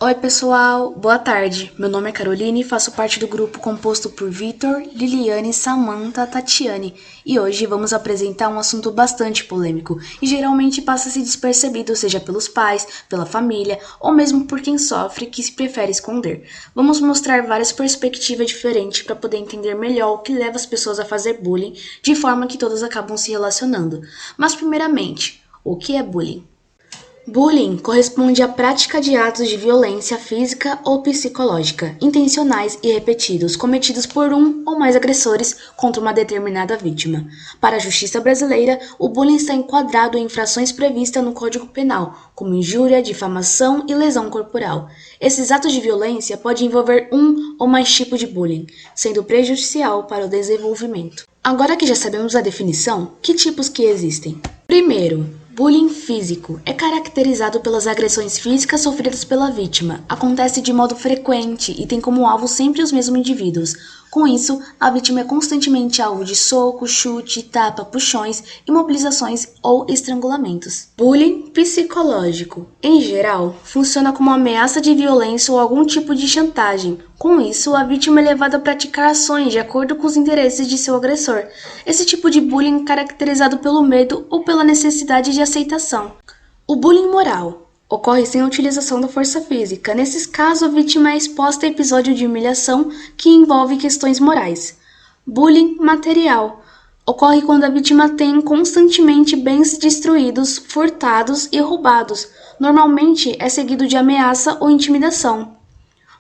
Oi pessoal, boa tarde. Meu nome é Caroline e faço parte do grupo composto por Vitor, Liliane, Samantha, Tatiane. E hoje vamos apresentar um assunto bastante polêmico e geralmente passa-se despercebido, seja pelos pais, pela família ou mesmo por quem sofre que se prefere esconder. Vamos mostrar várias perspectivas diferentes para poder entender melhor o que leva as pessoas a fazer bullying, de forma que todas acabam se relacionando. Mas primeiramente, o que é bullying? Bullying corresponde à prática de atos de violência física ou psicológica, intencionais e repetidos, cometidos por um ou mais agressores contra uma determinada vítima. Para a justiça brasileira, o bullying está enquadrado em infrações previstas no Código Penal, como injúria, difamação e lesão corporal. Esses atos de violência podem envolver um ou mais tipos de bullying, sendo prejudicial para o desenvolvimento. Agora que já sabemos a definição, que tipos que existem? Primeiro, bullying físico é caracterizado pelas agressões físicas sofridas pela vítima. Acontece de modo frequente e tem como alvo sempre os mesmos indivíduos. Com isso, a vítima é constantemente alvo de soco, chute, tapa, puxões, imobilizações ou estrangulamentos. Bullying psicológico, em geral, funciona como ameaça de violência ou algum tipo de chantagem. Com isso, a vítima é levada a praticar ações de acordo com os interesses de seu agressor. Esse tipo de bullying é caracterizado pelo medo ou pela necessidade de aceitação. O bullying moral ocorre sem a utilização da força física. Nesses casos, a vítima é exposta a episódio de humilhação que envolve questões morais. Bullying material ocorre quando a vítima tem constantemente bens destruídos, furtados e roubados. Normalmente é seguido de ameaça ou intimidação.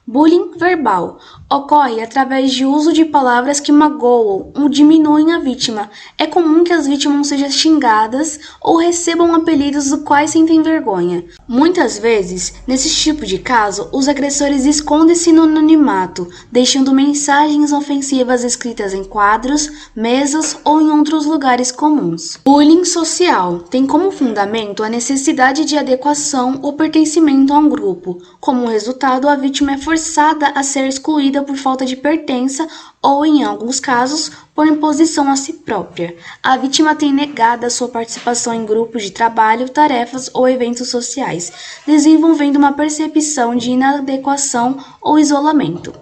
Bullying verbal ocorre através de uso de palavras que magoam ou diminuem a vítima. É comum que as vítimas sejam xingadas ou recebam apelidos dos quais sentem vergonha. Muitas vezes, nesse tipo de caso, os agressores escondem-se no anonimato, deixando mensagens ofensivas escritas em quadros, mesas ou em outros lugares comuns. Bullying social tem como fundamento a necessidade de adequação ou pertencimento a um grupo. Como resultado, a vítima é forçada a ser excluída por falta de pertença ou, em alguns casos, por imposição a si própria. A vítima tem negada sua participação em grupos de trabalho, tarefas ou eventos sociais, desenvolvendo uma percepção de inadequação ou isolamento.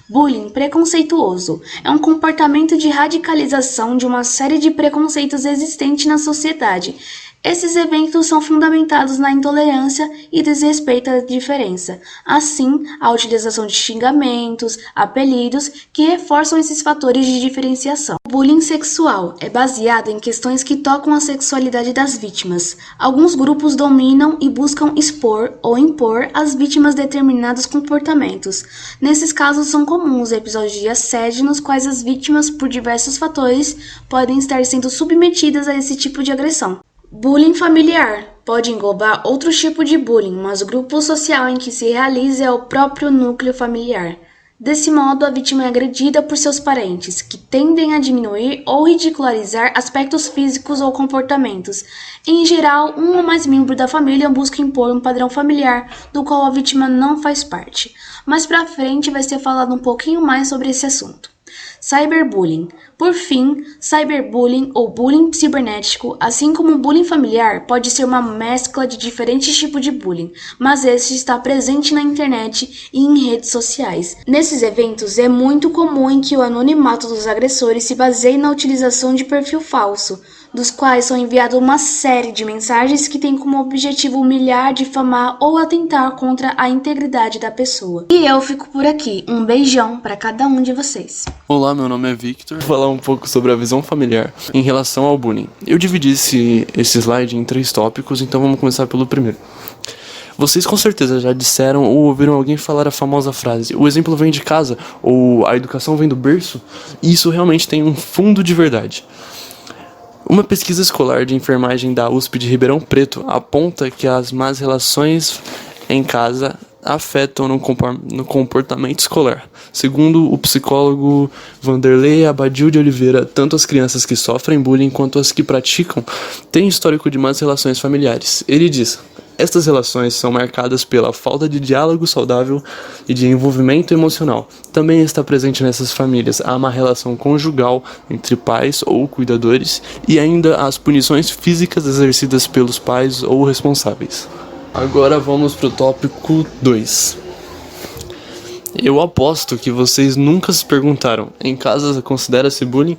Bullying preconceituoso é um comportamento de radicalização de uma série de preconceitos existentes na sociedade. Esses eventos são fundamentados na intolerância e desrespeito à diferença, assim, a utilização de xingamentos, apelidos, que reforçam esses fatores de diferenciação. O bullying sexual é baseado em questões que tocam a sexualidade das vítimas. Alguns grupos dominam e buscam expor ou impor às vítimas determinados comportamentos. Nesses casos são comuns episódios de assédio nos quais as vítimas, por diversos fatores, podem estar sendo submetidas a esse tipo de agressão. Bullying familiar pode englobar outros tipos de bullying, mas o grupo social em que se realiza é o próprio núcleo familiar. Desse modo, a vítima é agredida por seus parentes, que tendem a diminuir ou ridicularizar aspectos físicos ou comportamentos. Em geral, um ou mais membros da família buscam impor um padrão familiar, do qual a vítima não faz parte. Mais pra frente vai ser falado um pouquinho mais sobre esse assunto. Cyberbullying. Por fim, cyberbullying ou bullying cibernético, assim como o bullying familiar, pode ser uma mescla de diferentes tipos de bullying, mas este está presente na internet e em redes sociais. Nesses eventos, é muito comum em que o anonimato dos agressores se baseie na utilização de perfil falso, dos quais são enviadas uma série de mensagens que têm como objetivo humilhar, difamar ou atentar contra a integridade da pessoa. E eu fico por aqui. Um beijão para cada um de vocês. Olá, meu nome é Victor. Vou falar um pouco sobre a visão familiar em relação ao bullying. Eu dividi esse slide em 3 tópicos, então vamos começar pelo primeiro. Vocês com certeza já disseram ou ouviram alguém falar a famosa frase: o exemplo vem de casa, ou a educação vem do berço, e isso realmente tem um fundo de verdade. Uma pesquisa escolar de enfermagem da USP de Ribeirão Preto aponta que as más relações em casa afetam no comportamento escolar. Segundo o psicólogo Vanderlei Abadil de Oliveira, tanto as crianças que sofrem bullying quanto as que praticam têm histórico de más relações familiares. Ele diz: estas relações são marcadas pela falta de diálogo saudável e de envolvimento emocional. Também está presente nessas famílias a má relação conjugal entre pais ou cuidadores e ainda as punições físicas exercidas pelos pais ou responsáveis. Agora vamos para o tópico 2. Eu aposto que vocês nunca se perguntaram: em casa considera-se bullying?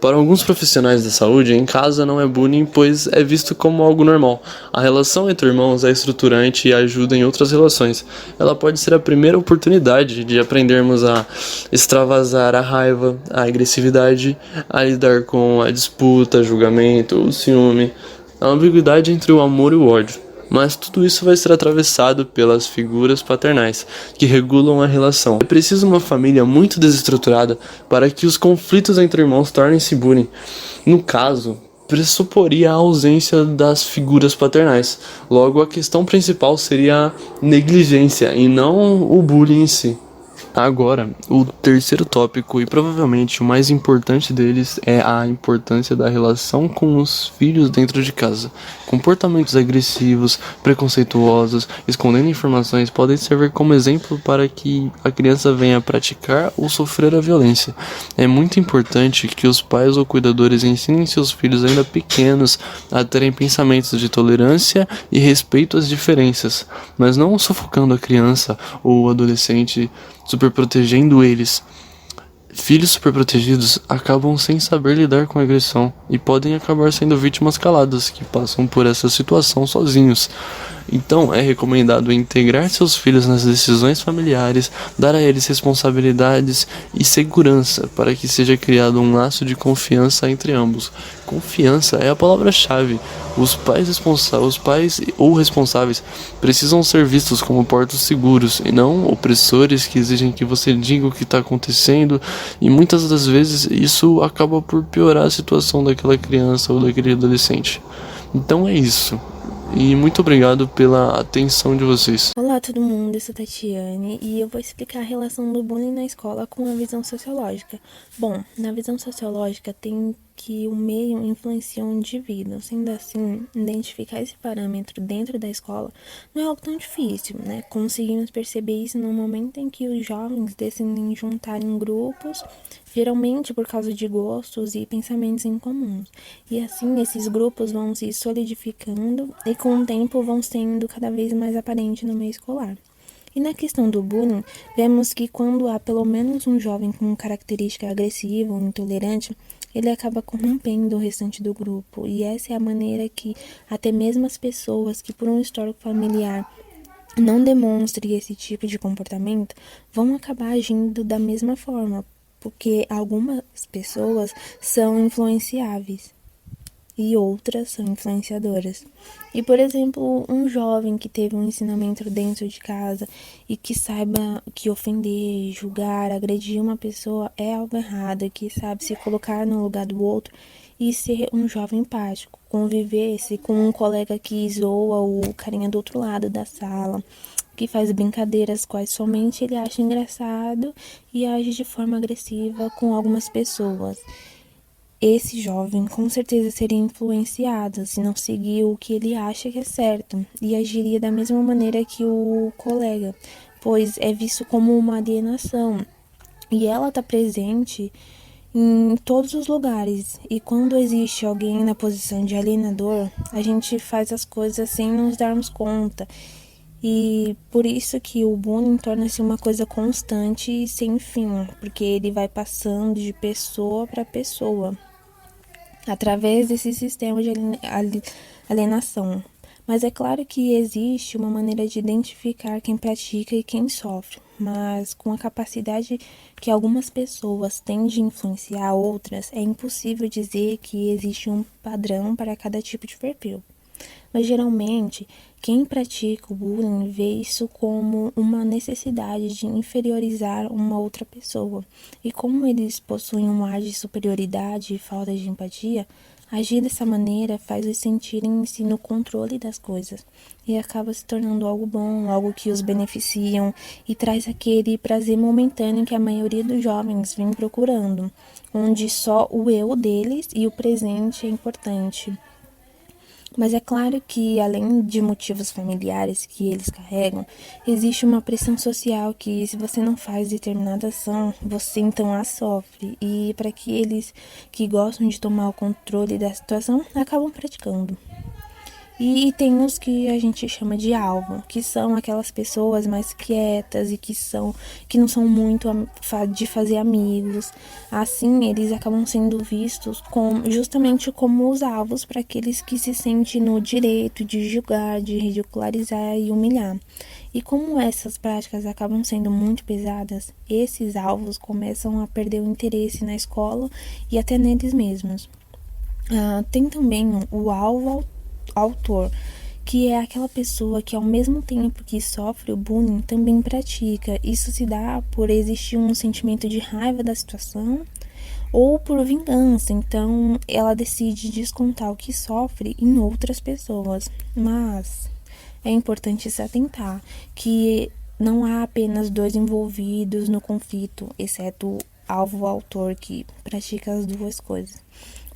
Para alguns profissionais da saúde, em casa não é bullying, pois é visto como algo normal. A relação entre irmãos é estruturante e ajuda em outras relações. Ela pode ser a primeira oportunidade de aprendermos a extravasar a raiva, a agressividade, a lidar com a disputa, julgamento, o ciúme, a ambiguidade entre o amor e o ódio. Mas tudo isso vai ser atravessado pelas figuras paternais, que regulam a relação. É preciso uma família muito desestruturada para que os conflitos entre irmãos tornem-se bullying. No caso, pressuporia a ausência das figuras paternais. Logo, a questão principal seria a negligência e não o bullying em si. Agora, o terceiro tópico e provavelmente o mais importante deles é a importância da relação com os filhos dentro de casa. Comportamentos agressivos, preconceituosos, escondendo informações podem servir como exemplo para que a criança venha praticar ou sofrer a violência. É muito importante que os pais ou cuidadores ensinem seus filhos ainda pequenos a terem pensamentos de tolerância e respeito às diferenças, mas não sufocando a criança ou o adolescente, superprotegendo eles. Filhos superprotegidos acabam sem saber lidar com a agressão e podem acabar sendo vítimas caladas que passam por essa situação sozinhos. Então, é recomendado integrar seus filhos nas decisões familiares, dar a eles responsabilidades e segurança para que seja criado um laço de confiança entre ambos. Confiança é a palavra-chave. Os pais ou responsáveis precisam ser vistos como portos seguros e não opressores que exigem que você diga o que está acontecendo, e muitas das vezes isso acaba por piorar a situação daquela criança ou daquele adolescente. Então é isso. E muito obrigado pela atenção de vocês. Olá todo mundo, eu sou Tatiane e eu vou explicar a relação do bullying na escola com a visão sociológica. Bom, na visão sociológica tem que o meio influencia o indivíduo. Sendo assim, identificar esse parâmetro dentro da escola não é algo tão difícil, né? Conseguimos perceber isso no momento em que os jovens decidem juntar em grupos, geralmente por causa de gostos e pensamentos em comuns. E assim, esses grupos vão se solidificando e com o tempo vão sendo cada vez mais aparentes no meio escolar. E na questão do bullying, vemos que quando há pelo menos um jovem com característica agressiva ou intolerante, ele acaba corrompendo o restante do grupo. E essa é a maneira que até mesmo as pessoas que por um histórico familiar não demonstrem esse tipo de comportamento, vão acabar agindo da mesma forma, porque algumas pessoas são influenciáveis e outras são influenciadoras. E, por exemplo, um jovem que teve um ensinamento dentro de casa e que saiba que ofender, julgar, agredir uma pessoa é algo errado, que sabe se colocar no lugar do outro e ser um jovem empático, conviver-se com um colega que zoa o carinha do outro lado da sala, que faz brincadeiras quais somente ele acha engraçado e age de forma agressiva com algumas pessoas. Esse jovem com certeza seria influenciado se não seguir o que ele acha que é certo e agiria da mesma maneira que o colega, pois é visto como uma alienação e ela está presente em todos os lugares. E quando existe alguém na posição de alienador, a gente faz as coisas sem nos darmos conta. E por isso que o bullying torna-se uma coisa constante e sem fim, porque ele vai passando de pessoa para pessoa, através desse sistema de alienação. Mas é claro que existe uma maneira de identificar quem pratica e quem sofre, mas com a capacidade que algumas pessoas têm de influenciar outras, é impossível dizer que existe um padrão para cada tipo de perfil. Mas geralmente, quem pratica o bullying vê isso como uma necessidade de inferiorizar uma outra pessoa. E como eles possuem um ar de superioridade e falta de empatia, agir dessa maneira faz-os sentirem-se no controle das coisas e acaba se tornando algo bom, algo que os beneficiam e traz aquele prazer momentâneo que a maioria dos jovens vem procurando, onde só o eu deles e o presente é importante. Mas é claro que, além de motivos familiares que eles carregam, existe uma pressão social que, se você não faz determinada ação, você então a sofre. E para aqueles que gostam de tomar o controle da situação, acabam praticando. E tem os que a gente chama de alvo, que são aquelas pessoas mais quietas e que não são muito de fazer amigos. Assim, eles acabam sendo vistos justamente como os alvos para aqueles que se sentem no direito de julgar, de ridicularizar e humilhar. E como essas práticas acabam sendo muito pesadas, esses alvos começam a perder o interesse na escola e até neles mesmos. Tem também o alvo autor, que é aquela pessoa que ao mesmo tempo que sofre o bullying também pratica. Isso se dá por existir um sentimento de raiva da situação ou por vingança, então ela decide descontar o que sofre em outras pessoas. Mas é importante se atentar que não há apenas dois envolvidos no conflito, exceto o alvo-autor que pratica as duas coisas.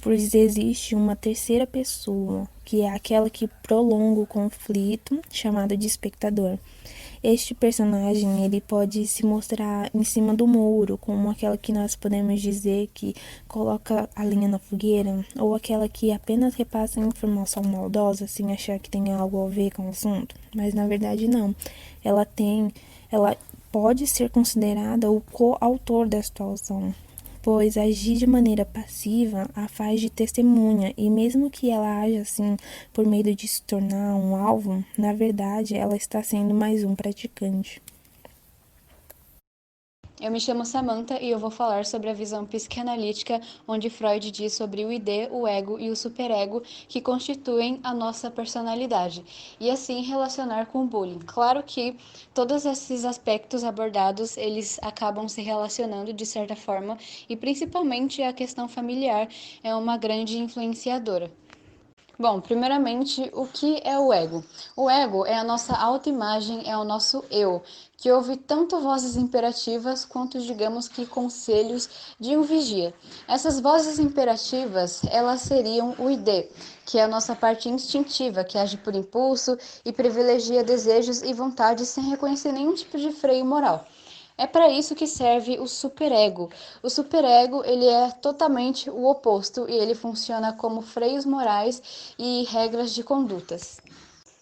Pois existe uma terceira pessoa, que é aquela que prolonga o conflito, chamada de espectador. Este personagem, ele pode se mostrar em cima do muro, como aquela que nós podemos dizer que coloca a lenha na fogueira, ou aquela que apenas repassa informação maldosa sem achar que tem algo a ver com o assunto, mas na verdade não. Ela pode ser considerada o coautor da situação, pois agir de maneira passiva a faz de testemunha, e mesmo que ela haja assim por medo de se tornar um alvo, na verdade ela está sendo mais um praticante. Eu me chamo Samantha e eu vou falar sobre a visão psicanalítica, onde Freud diz sobre o id, o ego e o superego que constituem a nossa personalidade, e assim relacionar com o bullying. Claro que todos esses aspectos abordados, eles acabam se relacionando de certa forma, e principalmente a questão familiar é uma grande influenciadora. Bom, primeiramente, o que é o ego? O ego é a nossa autoimagem, é o nosso eu, que ouve tanto vozes imperativas quanto, digamos que, conselhos de um vigia. Essas vozes imperativas, elas seriam o id, que é a nossa parte instintiva, que age por impulso e privilegia desejos e vontades sem reconhecer nenhum tipo de freio moral. É para isso que serve o superego. O superego, ele é totalmente o oposto e ele funciona como freios morais e regras de condutas.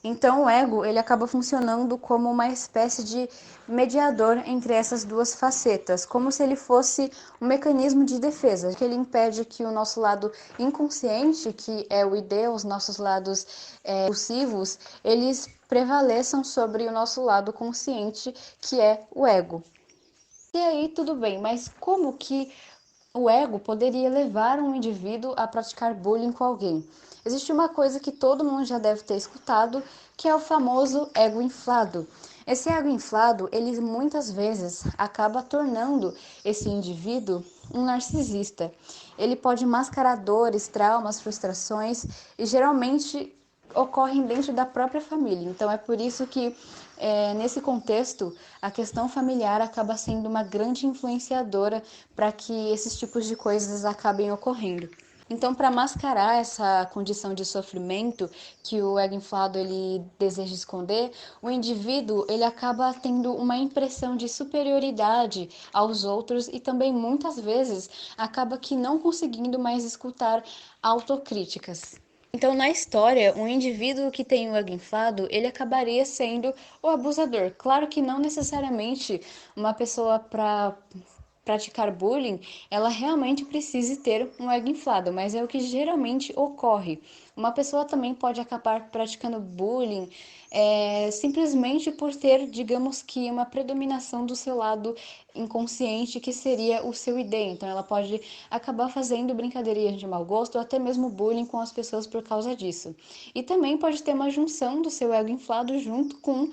Então, o ego, ele acaba funcionando como uma espécie de mediador entre essas duas facetas, como se ele fosse um mecanismo de defesa, que ele impede que o nosso lado inconsciente, que é o id, os nossos lados impulsivos, eles prevaleçam sobre o nosso lado consciente, que é o ego. E aí, tudo bem, mas como que o ego poderia levar um indivíduo a praticar bullying com alguém? Existe uma coisa que todo mundo já deve ter escutado, que é o famoso ego inflado. Esse ego inflado, ele muitas vezes acaba tornando esse indivíduo um narcisista. Ele pode mascarar dores, traumas, frustrações e geralmente ocorrem dentro da própria família. Então é por isso que nesse contexto a questão familiar acaba sendo uma grande influenciadora para que esses tipos de coisas acabem ocorrendo. Então, para mascarar essa condição de sofrimento que o ego inflado ele deseja esconder, o indivíduo ele acaba tendo uma impressão de superioridade aos outros e também muitas vezes acaba que não conseguindo mais escutar autocríticas. Então, na história, um indivíduo que tem o ego inflado, ele acabaria sendo o abusador. Claro que não necessariamente uma pessoa para praticar bullying, ela realmente precise ter um ego inflado, mas é o que geralmente ocorre. Uma pessoa também pode acabar praticando bullying simplesmente por ter, digamos que, uma predominação do seu lado inconsciente, que seria o seu id. Então, ela pode acabar fazendo brincadeirinhas de mau gosto ou até mesmo bullying com as pessoas por causa disso. E também pode ter uma junção do seu ego inflado junto com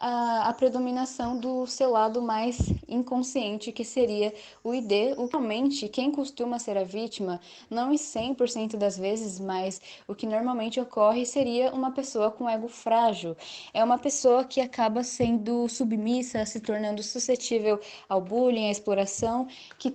a predominação do seu lado mais inconsciente, que seria o ID. Realmente, quem costuma ser a vítima, não em 100% das vezes, mas o que normalmente ocorre seria uma pessoa com ego frágil. É uma pessoa que acaba sendo submissa, se tornando suscetível ao bullying, à exploração, que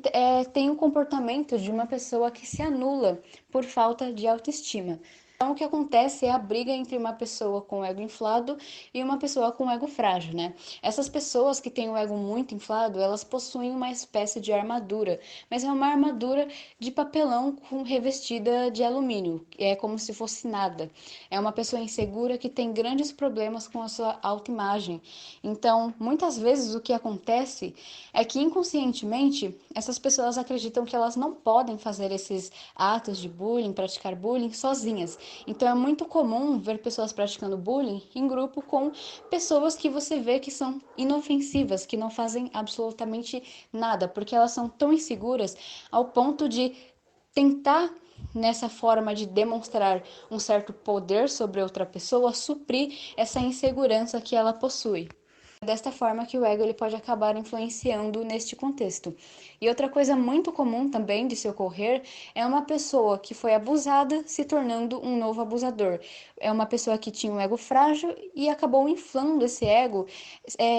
tem o comportamento de uma pessoa que se anula por falta de autoestima. Então, o que acontece é a briga entre uma pessoa com o ego inflado e uma pessoa com o ego frágil, né? Essas pessoas que têm o ego muito inflado, elas possuem uma espécie de armadura, mas é uma armadura de papelão com revestida de alumínio, é como se fosse nada. É uma pessoa insegura que tem grandes problemas com a sua autoimagem. Então, muitas vezes o que acontece é que inconscientemente essas pessoas acreditam que elas não podem fazer esses atos de bullying, praticar bullying sozinhas. Então é muito comum ver pessoas praticando bullying em grupo com pessoas que você vê que são inofensivas, que não fazem absolutamente nada, porque elas são tão inseguras ao ponto de tentar nessa forma de demonstrar um certo poder sobre outra pessoa, suprir essa insegurança que ela possui. Desta forma que o ego ele pode acabar influenciando neste contexto. E outra coisa muito comum também de se ocorrer é uma pessoa que foi abusada se tornando um novo abusador. É uma pessoa que tinha um ego frágil e acabou inflando esse ego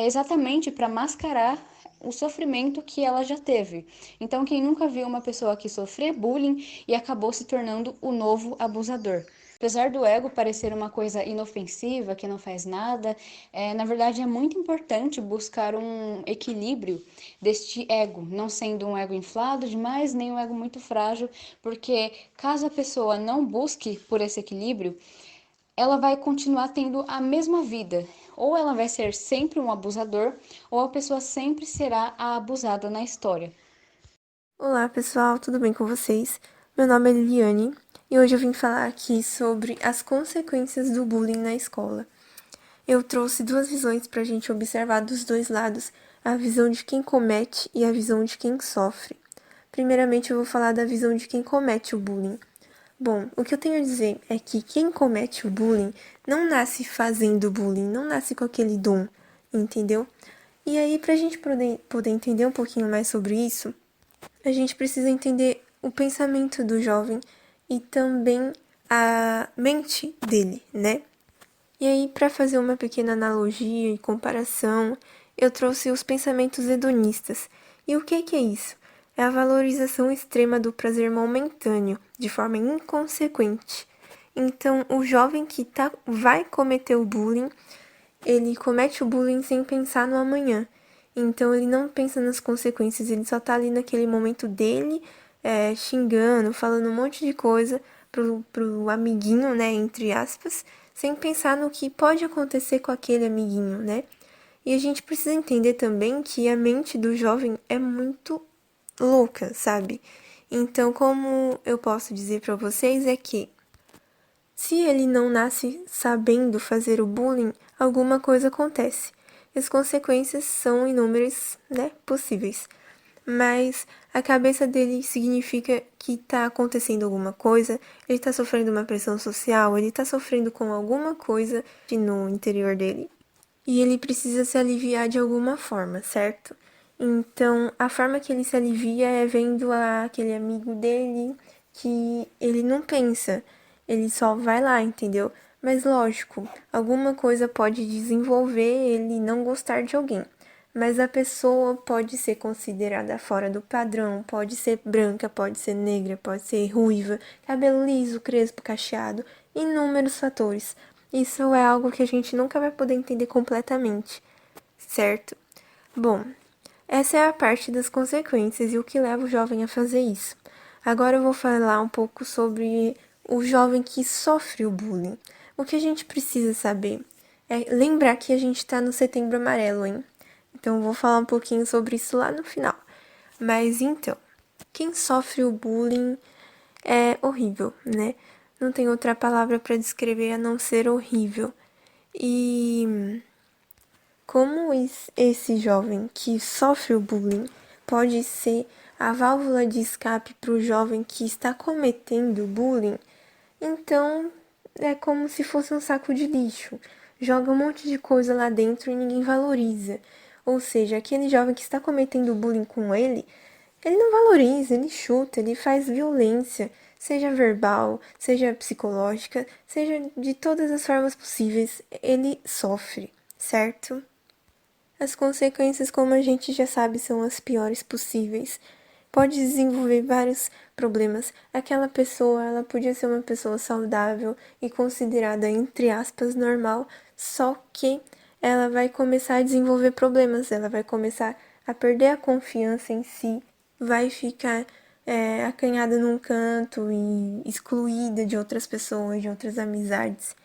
exatamente para mascarar o sofrimento que ela já teve. Então, quem nunca viu uma pessoa que sofreu bullying e acabou se tornando o novo abusador? Apesar do ego parecer uma coisa inofensiva, que não faz nada, na verdade é muito importante buscar um equilíbrio deste ego, não sendo um ego inflado demais, nem um ego muito frágil, porque caso a pessoa não busque por esse equilíbrio, ela vai continuar tendo a mesma vida. Ou ela vai ser sempre um abusador, ou a pessoa sempre será a abusada na história. Olá pessoal, tudo bem com vocês? Meu nome é Liliane e hoje eu vim falar aqui sobre as consequências do bullying na escola. Eu trouxe duas visões para a gente observar dos dois lados, a visão de quem comete e a visão de quem sofre. Primeiramente eu vou falar da visão de quem comete o bullying. Bom, o que eu tenho a dizer é que quem comete o bullying não nasce fazendo bullying, não nasce com aquele dom, entendeu? E aí, pra gente poder entender um pouquinho mais sobre isso, a gente precisa entender o pensamento do jovem e também a mente dele, né? E aí, para fazer uma pequena analogia e comparação, eu trouxe os pensamentos hedonistas. E o que é isso? É a valorização extrema do prazer momentâneo, de forma inconsequente. Então, o jovem que vai cometer o bullying, ele comete o bullying sem pensar no amanhã. Então, ele não pensa nas consequências, ele só tá ali naquele momento dele, xingando, falando um monte de coisa pro amiguinho, né, entre aspas, sem pensar no que pode acontecer com aquele amiguinho, né? E a gente precisa entender também que a mente do jovem é muito louca, sabe? Então, como eu posso dizer para vocês é que se ele não nasce sabendo fazer o bullying, alguma coisa acontece. E as consequências são inúmeras, né, possíveis. Mas a cabeça dele significa que tá acontecendo alguma coisa, ele tá sofrendo uma pressão social, ele tá sofrendo com alguma coisa no interior dele. E ele precisa se aliviar de alguma forma, certo? Então, a forma que ele se alivia é vendo aquele amigo dele que ele não pensa, ele só vai lá, entendeu? Mas lógico, alguma coisa pode desenvolver ele não gostar de alguém. Mas a pessoa pode ser considerada fora do padrão, pode ser branca, pode ser negra, pode ser ruiva, cabelo liso, crespo, cacheado, inúmeros fatores. Isso é algo que a gente nunca vai poder entender completamente, certo? Bom, essa é a parte das consequências e o que leva o jovem a fazer isso. Agora eu vou falar um pouco sobre o jovem que sofre o bullying. O que a gente precisa saber é lembrar que a gente tá no Setembro Amarelo, hein? Então eu vou falar um pouquinho sobre isso lá no final. Mas então, quem sofre o bullying é horrível, né? Não tem outra palavra para descrever a não ser horrível. E como esse jovem que sofre o bullying pode ser a válvula de escape para o jovem que está cometendo bullying, então é como se fosse um saco de lixo. Joga um monte de coisa lá dentro e ninguém valoriza. Ou seja, aquele jovem que está cometendo bullying com ele não valoriza, ele chuta, ele faz violência, seja verbal, seja psicológica, seja de todas as formas possíveis, ele sofre, certo? As consequências, como a gente já sabe, são as piores possíveis. pode desenvolver vários problemas. Aquela pessoa, ela podia ser uma pessoa saudável e considerada, entre aspas, normal, só que ela vai começar a desenvolver problemas, ela vai começar a perder a confiança em si, vai ficar acanhada num canto e excluída de outras pessoas, de outras amizades.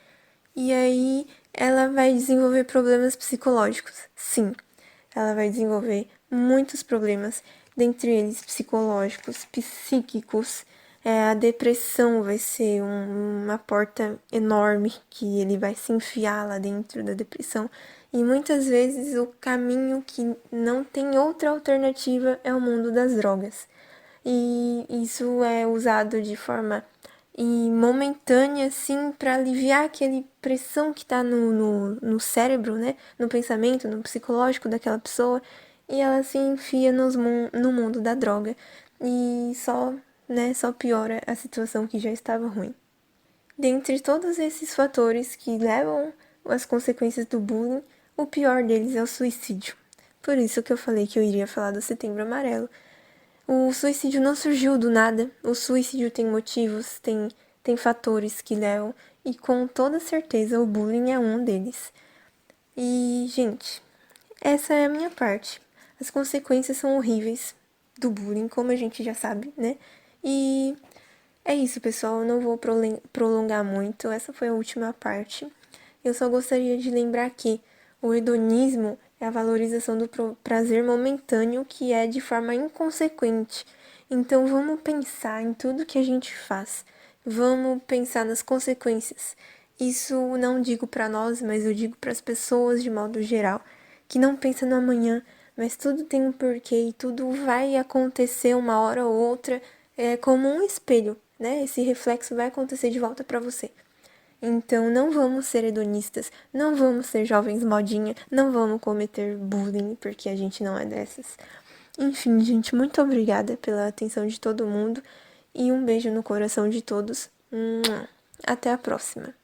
E aí ela vai desenvolver problemas psicológicos. Sim, ela vai desenvolver muitos problemas, dentre eles psicológicos, psíquicos. A depressão vai ser uma porta enorme que ele vai se enfiar lá dentro da depressão. E muitas vezes o caminho que não tem outra alternativa é o mundo das drogas. E isso é usado de forma momentânea, assim, para aliviar aquela pressão que tá no cérebro, né? No pensamento, no psicológico daquela pessoa. E ela se enfia no mundo da droga. E só piora a situação que já estava ruim. Dentre todos esses fatores que levam às consequências do bullying, o pior deles é o suicídio. Por isso que eu falei que eu iria falar do Setembro Amarelo. O suicídio não surgiu do nada. O suicídio tem motivos, tem fatores que levam, e com toda certeza o bullying é um deles. E, gente, essa é a minha parte. As consequências são horríveis do bullying, como a gente já sabe, né? E é isso, pessoal. Eu não vou prolongar muito. Essa foi a última parte. Eu só gostaria de lembrar que o hedonismo é a valorização do prazer momentâneo que é de forma inconsequente. Então vamos pensar em tudo que a gente faz. Vamos pensar nas consequências. Isso não digo para nós, mas eu digo para as pessoas de modo geral, que não pensam no amanhã, mas tudo tem um porquê e tudo vai acontecer uma hora ou outra, como um espelho, né? Esse reflexo vai acontecer de volta para você. Então não vamos ser hedonistas, não vamos ser jovens modinha, não vamos cometer bullying, porque a gente não é dessas. Enfim, gente, muito obrigada pela atenção de todo mundo e um beijo no coração de todos. Até a próxima.